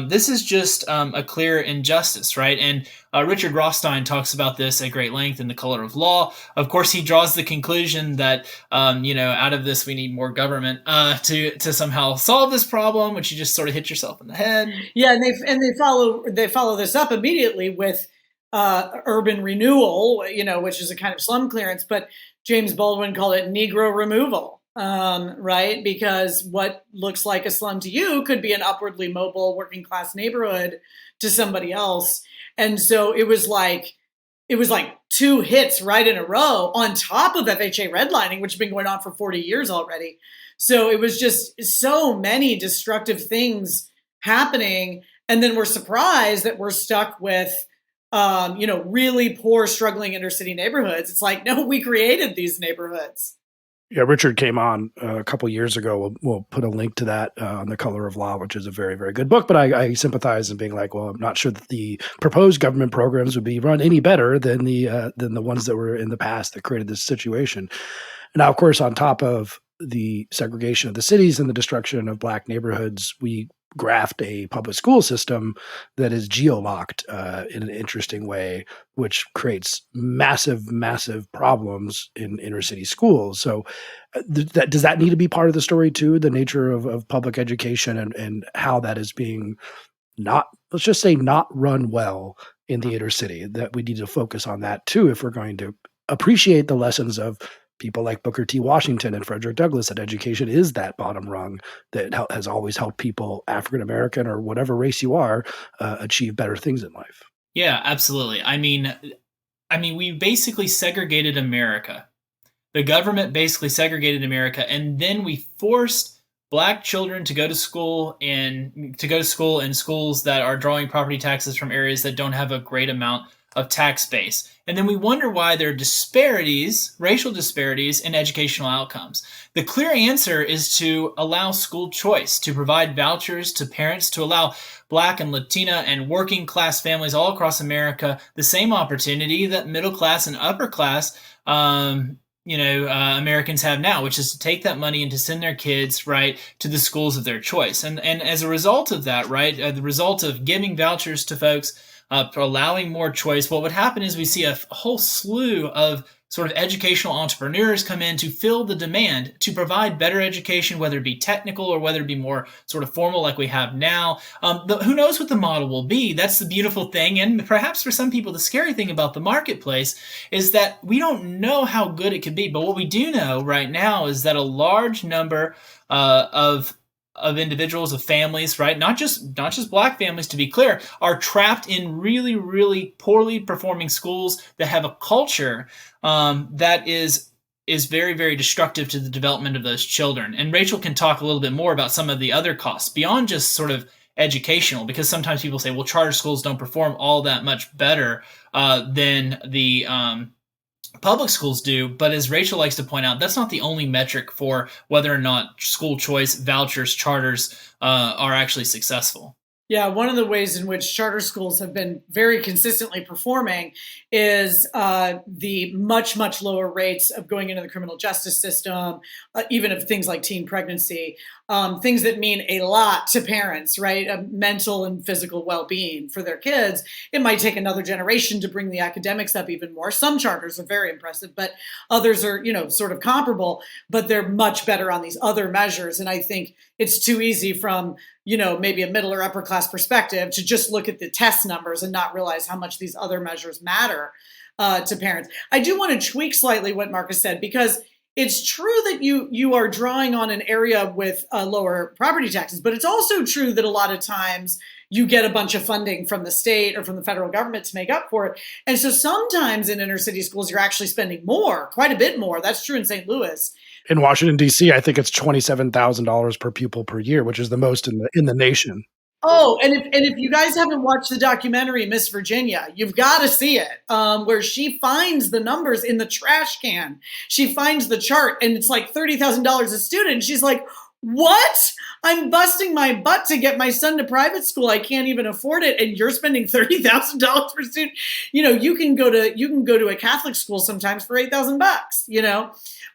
[SPEAKER 3] This is just a clear injustice, right? And Richard Rothstein talks about this at great length in The Color of Law. Of course, he draws the conclusion that, out of this, we need more government to somehow solve this problem, which you just sort of hit yourself in the head.
[SPEAKER 2] Yeah, and they follow this up immediately with urban renewal, which is a kind of slum clearance, but James Baldwin called it Negro removal. Right? Because what looks like a slum to you could be an upwardly mobile working class neighborhood to somebody else. And so it was like two hits right in a row on top of FHA redlining, which has been going on for 40 years already. So it was just so many destructive things happening. And then we're surprised that we're stuck with, really poor, struggling inner city neighborhoods. It's like, no, we created these neighborhoods.
[SPEAKER 1] Yeah, Richard came on a couple years ago. We'll put a link to that on The Color of Law, which is a very, very good book. But I sympathize in being like, well, I'm not sure that the proposed government programs would be run any better than the ones that were in the past that created this situation. Now, of course, on top of the segregation of the cities and the destruction of Black neighborhoods, we graft a public school system that is geo-locked in an interesting way, which creates massive, massive problems in inner city schools. So does that need to be part of the story too, the nature of public education and how that is being let's just say not run well in the inner city, that we need to focus on that too if we're going to appreciate the lessons of people like Booker T. Washington and Frederick Douglass, that education is that bottom rung that has always helped people, African American or whatever race you are, achieve better things in life.
[SPEAKER 3] Yeah, absolutely. I mean, we basically segregated America. The government basically segregated America, and then we forced black children to go to school in schools that are drawing property taxes from areas that don't have a great amount of tax base. And then we wonder why there are disparities, racial disparities in educational outcomes. The clear answer is to allow school choice, to provide vouchers to parents, to allow Black and Latina and working class families all across America the same opportunity that middle class and upper class Americans have now, which is to take that money and to send their kids right to the schools of their choice. And as a result of that, right, the result of giving vouchers to folks, for allowing more choice, what would happen is we see a whole slew of sort of educational entrepreneurs come in to fill the demand to provide better education, whether it be technical or whether it be more sort of formal like we have now. Who knows what the model will be? That's the beautiful thing. And perhaps for some people, the scary thing about the marketplace is that we don't know how good it could be. But what we do know right now is that a large number of individuals, of families, right? Not just Black families, to be clear, are trapped in really, really poorly performing schools that have a culture that is very, very destructive to the development of those children. And Rachel can talk a little bit more about some of the other costs beyond just sort of educational, because sometimes people say, well, charter schools don't perform all that much better than the public schools do. But as Rachel likes to point out, that's not the only metric for whether or not school choice, vouchers, charters are actually successful.
[SPEAKER 2] Yeah, one of the ways in which charter schools have been very consistently performing is the much, much lower rates of going into the criminal justice system, even of things like teen pregnancy, things that mean a lot to parents, right? Mental and physical well-being for their kids. It might take another generation to bring the academics up even more. Some charters are very impressive, but others are, sort of comparable, but they're much better on these other measures. And I think it's too easy from maybe a middle or upper class perspective to just look at the test numbers and not realize how much these other measures matter to parents. I do want to tweak slightly what Marcus said, because it's true that you are drawing on an area with lower property taxes, but it's also true that a lot of times you get a bunch of funding from the state or from the federal government to make up for it. And so sometimes in inner city schools, you're actually spending more, quite a bit more. That's true in St. Louis.
[SPEAKER 1] In Washington, D.C., I think it's $27,000 per pupil per year, which is the most in the nation.
[SPEAKER 2] Oh, and if you guys haven't watched the documentary Miss Virginia, you've got to see it, where she finds the numbers in the trash can. She finds the chart, and it's like $30,000 a student. And she's like, what? I'm busting my butt to get my son to private school. I can't even afford it. And you're spending $30,000 per student. You can go to a Catholic school sometimes for $8,000,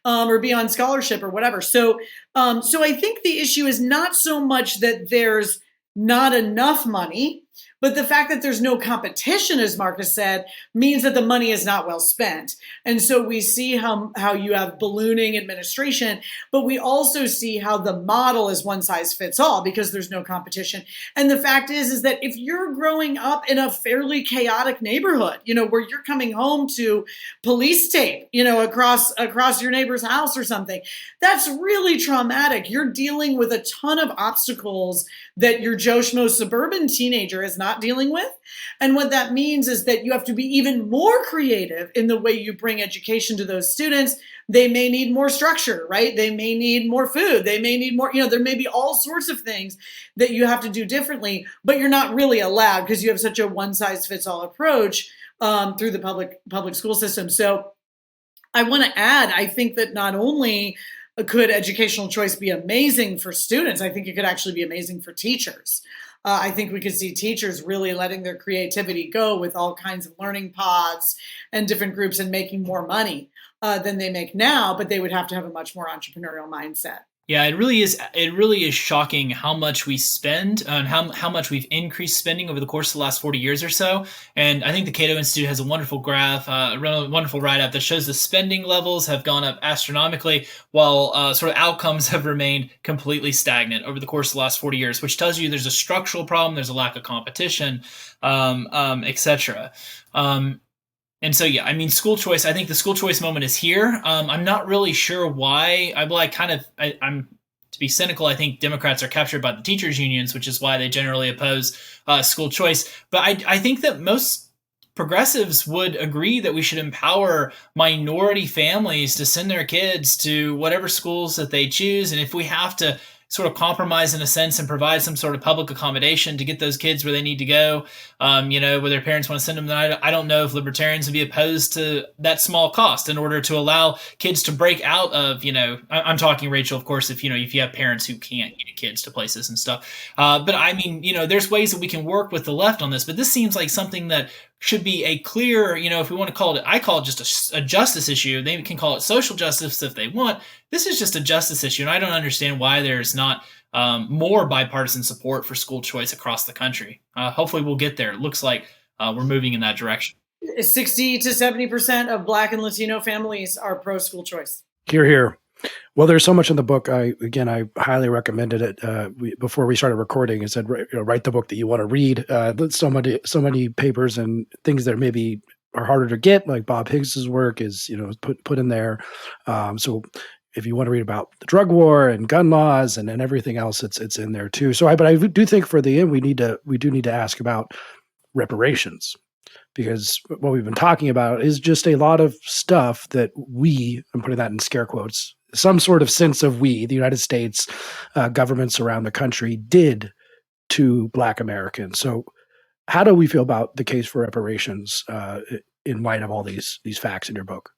[SPEAKER 2] or be on scholarship or whatever. So I think the issue is not so much that there's not enough money, but the fact that there's no competition, as Marcus said, means that the money is not well spent. And so we see how you have ballooning administration, but we also see how the model is one size fits all because there's no competition. And the fact is that if you're growing up in a fairly chaotic neighborhood, where you're coming home to police tape, across your neighbor's house or something, that's really traumatic. You're dealing with a ton of obstacles that your Joe Schmo suburban teenager is not dealing with. And what that means is that you have to be even more creative in the way you bring education to those students. They may need more structure, right? They may need more food. They may need more, there may be all sorts of things that you have to do differently, but you're not really allowed because you have such a one size fits all approach through the public school system. So I want to add, I think that not only could educational choice be amazing for students, I think it could actually be amazing for teachers. I think we could see teachers really letting their creativity go with all kinds of learning pods and different groups and making more money than they make now, but they would have to have a much more entrepreneurial mindset.
[SPEAKER 3] Yeah, it really is. It really is shocking how much we spend and how much we've increased spending over the course of the last 40 years or so. And I think the Cato Institute has a wonderful graph, a wonderful write-up that shows the spending levels have gone up astronomically while sort of outcomes have remained completely stagnant over the course of the last 40 years, which tells you there's a structural problem, there's a lack of competition, etc. And so, yeah, I mean, school choice, I think the school choice moment is here. I'm not really sure why. I'm to be cynical, I think Democrats are captured by the teachers unions, which is why they generally oppose school choice. But I think that most progressives would agree that we should empower minority families to send their kids to whatever schools that they choose. And if we have to sort of compromise in a sense and provide some sort of public accommodation to get those kids where they need to go, where their parents want to send them. Then I don't know if libertarians would be opposed to that small cost in order to allow kids to break out of, I'm talking, Rachel, of course, if you have parents who can't get kids to places and stuff. But I mean, there's ways that we can work with the left on this, but this seems like something that should be a clear, if we want to call it, I call it just a justice issue. They can call it social justice if they want. This is just a justice issue. And I don't understand why there's not more bipartisan support for school choice across the country. Hopefully we'll get there. It looks like we're moving in that direction.
[SPEAKER 2] 60 to 70% of Black and Latino families are pro school choice.
[SPEAKER 1] Hear, hear. Well, there's so much in the book. I highly recommended it before we started recording. It said, write the book that you want to read. So many papers and things that maybe are harder to get, like Bob Higgs's work is, put in there. So if you want to read about the drug war and gun laws and everything else, it's in there too. So but I do think for the end, we do need to ask about reparations, because what we've been talking about is just a lot of stuff that I'm putting that in scare quotes, some sort of sense of the United States, governments around the country did to Black Americans. So how do we feel about the case for reparations in light of all these facts in your book?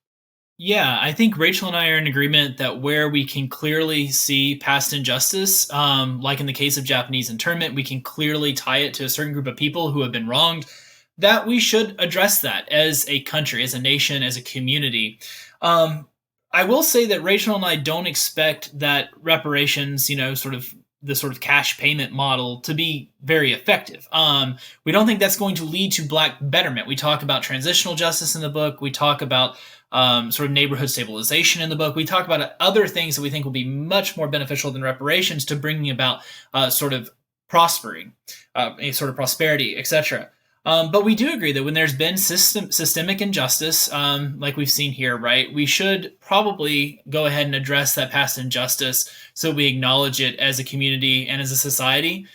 [SPEAKER 3] Yeah, I think Rachel and I are in agreement that where we can clearly see past injustice, like in the case of Japanese internment, we can clearly tie it to a certain group of people who have been wronged, that we should address that as a country, as a nation, as a community. I will say that Rachel and I don't expect that reparations, the sort of cash payment model to be very effective. We don't think that's going to lead to Black betterment. We talk about transitional justice in the book. We talk about sort of neighborhood stabilization in the book. We talk about other things that we think will be much more beneficial than reparations to bringing about sort of prospering, a sort of prosperity, etc. But we do agree that when there's been systemic injustice, like we've seen here, right, we should probably go ahead and address that past injustice so we acknowledge it as a community and as a society.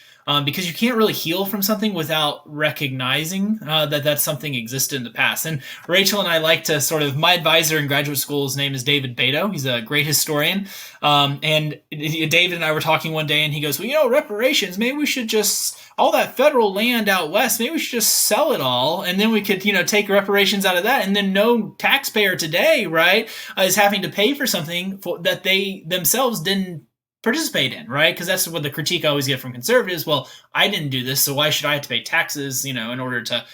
[SPEAKER 3] Because you can't really heal from something without recognizing that something existed in the past. And Rachel and I like to my advisor in graduate school, his name is David Beto. He's a great historian. And David and I were talking one day and he goes, well, reparations, maybe we should just, all that federal land out west, maybe we should just sell it all. And then we could, take reparations out of that. And then no taxpayer today, right, is having to pay for something that they themselves didn't participate in, right? Because that's what the critique I always get from conservatives. Well, I didn't do this, so why should I have to pay taxes, in order to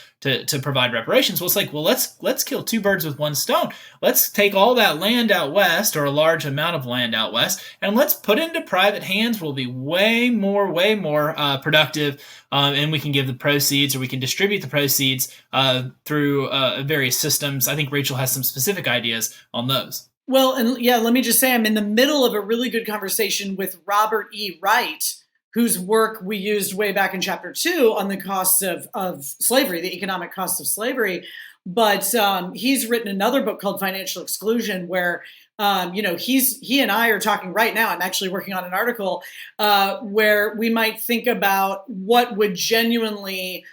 [SPEAKER 3] provide reparations? Well, it's like, well, let's kill two birds with one stone. Let's take all that land out west, or a large amount of land out west, and let's put it into private hands. We'll be way more productive, and we can give the proceeds, or we can distribute the proceeds through various systems. I think Rachel has some specific ideas on those.
[SPEAKER 2] Well, and yeah, let me just say I'm in the middle of a really good conversation with Robert E. Wright, whose work we used way back in chapter 2 on the costs of slavery, the economic costs of slavery. But he's written another book called Financial Exclusion, where he and I are talking right now. I'm actually working on an article where we might think about what would genuinely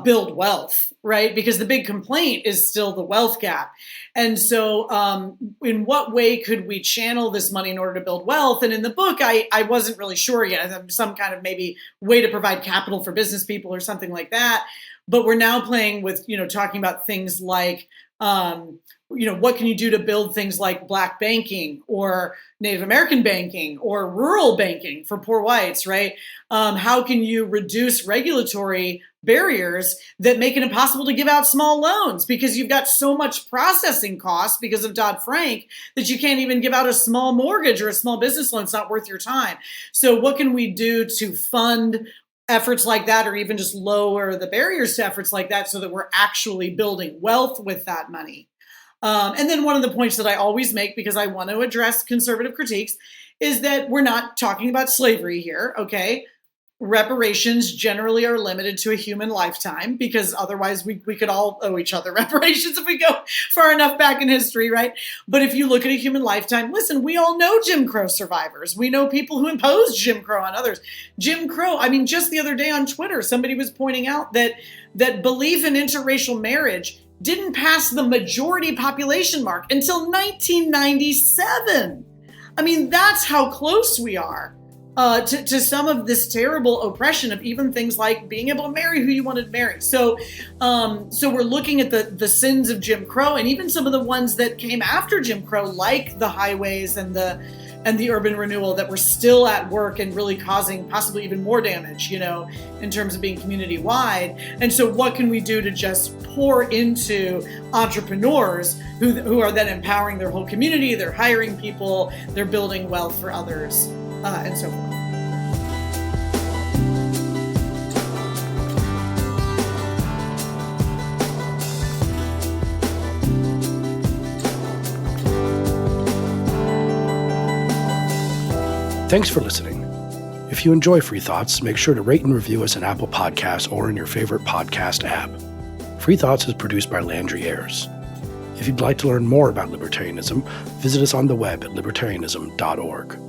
[SPEAKER 2] build wealth, right? Because the big complaint is still the wealth gap. And so in what way could we channel this money in order to build wealth? And in the book, I wasn't really sure yet. Some kind of maybe way to provide capital for business people or something like that. But we're now playing with, talking about things like, what can you do to build things like Black banking or Native American banking or rural banking for poor whites, right? How can you reduce regulatory barriers that make it impossible to give out small loans because you've got so much processing costs because of Dodd-Frank that you can't even give out a small mortgage or a small business loan. It's not worth your time. So what can we do to fund efforts like that, or even just lower the barriers to efforts like that so that we're actually building wealth with that money? And then one of the points that I always make, because I want to address conservative critiques, is that we're not talking about slavery here, okay? Reparations generally are limited to a human lifetime, because otherwise we could all owe each other reparations if we go far enough back in history, right? But if you look at a human lifetime, listen, we all know Jim Crow survivors. We know people who imposed Jim Crow on others. Jim Crow, just the other day on Twitter, somebody was pointing out that belief in interracial marriage didn't pass the majority population mark until 1997. That's how close we are to some of this terrible oppression of even things like being able to marry who you wanted to marry. So we're looking at the sins of Jim Crow, and even some of the ones that came after Jim Crow, like the highways and the urban renewal, that were still at work and really causing possibly even more damage, in terms of being community wide. And so what can we do to just pour into entrepreneurs who are then empowering their whole community, they're hiring people, they're building wealth for others, and so forth.
[SPEAKER 1] Thanks for listening. If you enjoy Free Thoughts, make sure to rate and review us in Apple Podcasts or in your favorite podcast app. Free Thoughts is produced by Landry Ayers. If you'd like to learn more about libertarianism, visit us on the web at libertarianism.org.